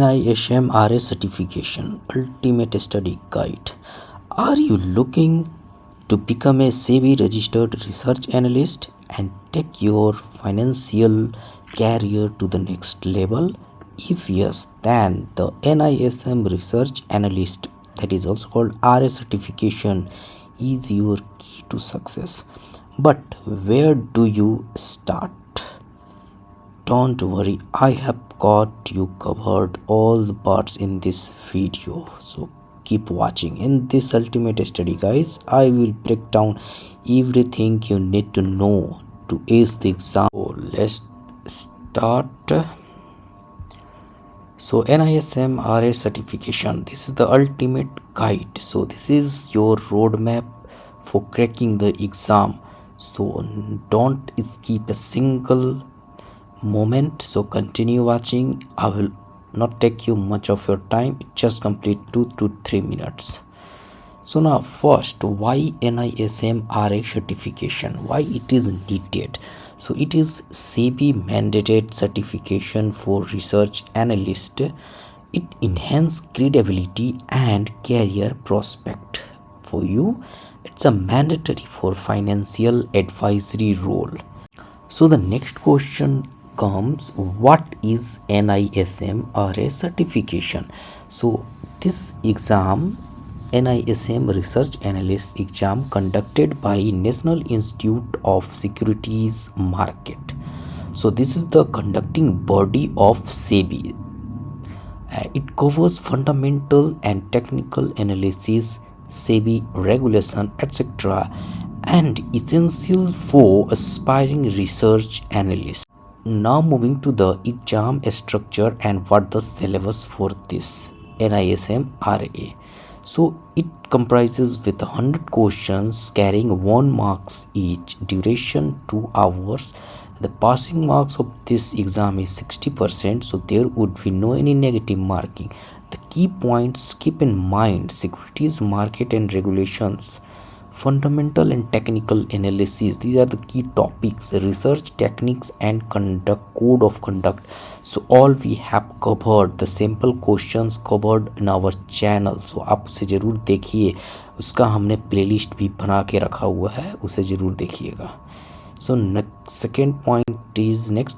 NISMRA Certification Ultimate Study Guide. Are you looking to become a SEBI registered research analyst and take your financial career to the next level? If yes, then the NISM Research Analyst, that is also called RA certification, is your key to success. But where do you start? Don't worry, I have got you covered all the parts in this video, so keep watching. In this ultimate study guys, I will break down everything you need to know to ace the exam. So let's start. So NISM RA certification, this is the ultimate guide. So this is your roadmap for cracking the exam. So don't skip a single moment. So continue watching. I will not take you much of your time. Just complete 2 to 3 minutes. So now first, why NISM RA certification, why it is needed? So it is SEBI mandated certification for research analyst. It enhances credibility and career prospect for you. It's a mandatory for financial advisory role. So the next question comes, what is NISM RA certification? So this exam, NISM Research Analyst exam, conducted by National Institute of Securities Market. So this is the conducting body of SEBI. It covers fundamental and technical analysis, SEBI regulation, etc., and essential for aspiring research analysts. Now moving to the exam structure and what the syllabus for this NISM RA. So it comprises with 100 questions carrying 1 marks each, duration 2 hours. The passing marks of this exam is 60%, so there would be no any negative marking. The key points, keep in mind: securities market and regulations, fundamental and technical analysis, these are the key topics, research techniques and conduct, code of conduct. So all we have covered, the simple questions covered in our channel. So आप उसे ज़रूर देखिए, उसका हमने playlist भी बना के रखा हुआ है, उसे ज़रूर देखिएगा. So next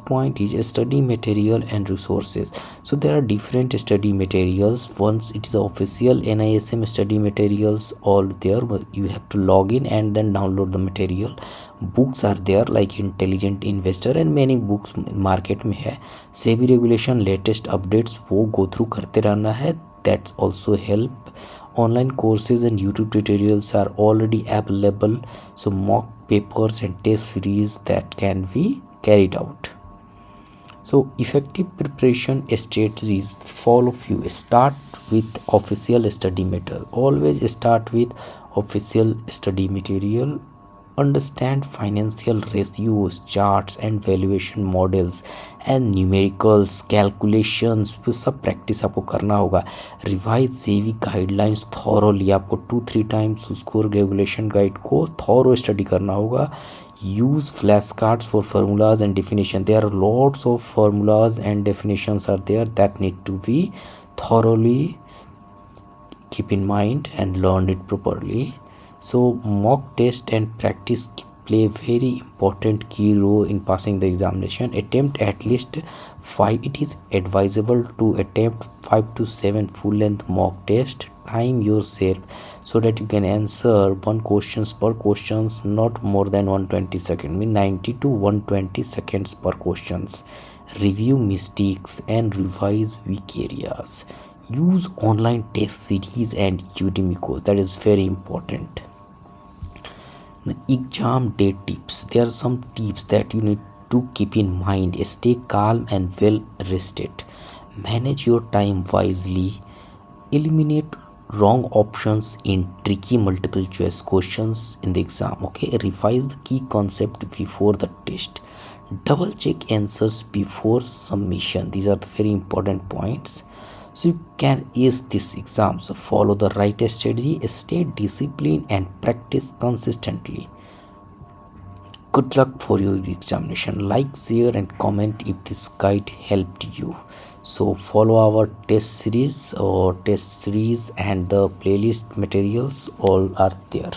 point is study material and resources. So there are different study materials. Once it is official NISM study materials all there, you have to log in and then download the material. Books are there like Intelligent Investor and many books market में है. SEBI regulation latest updates वो go through करते रहना है. That's also help. Online courses and YouTube tutorials are already available. So mock papers and test series that can be carried out. So effective preparation strategies, follow few. Start with official study material. Always start with official study material. Understand financial ratios, charts and valuation models and numericals, calculations, वो सब practice आपको करना होगा. Revise सेवी guidelines thoroughly, आपको 2-3 times उसको regulation guide को thorough study करना होगा. use flashcards for formulas and definition. There are lots of formulas and definitions are there that need to be thoroughly keep in mind and learn it properly. So mock test and practice play very important key role in passing the examination. Attempt at least 5. It is advisable to attempt 5 to 7 full length mock test. Time yourself so that you can answer 1 questions per questions, not more than 120 seconds, mean 90 to 120 seconds per questions. Review mistakes and revise weak areas. Use online test series and Udemy course, that is very important. The exam day tips, there are some tips that you need to keep in mind. Stay calm and well rested. Manage your time wisely. Eliminate wrong options in tricky multiple choice questions in the exam. Okay, revise the key concept before the test. Double check answers before submission. These are the very important points. So you can ace this exam. So follow the right strategy, stay disciplined and practice consistently. Good luck for your examination. Like, share and comment if this guide helped you. So follow our test series and the playlist materials all are there.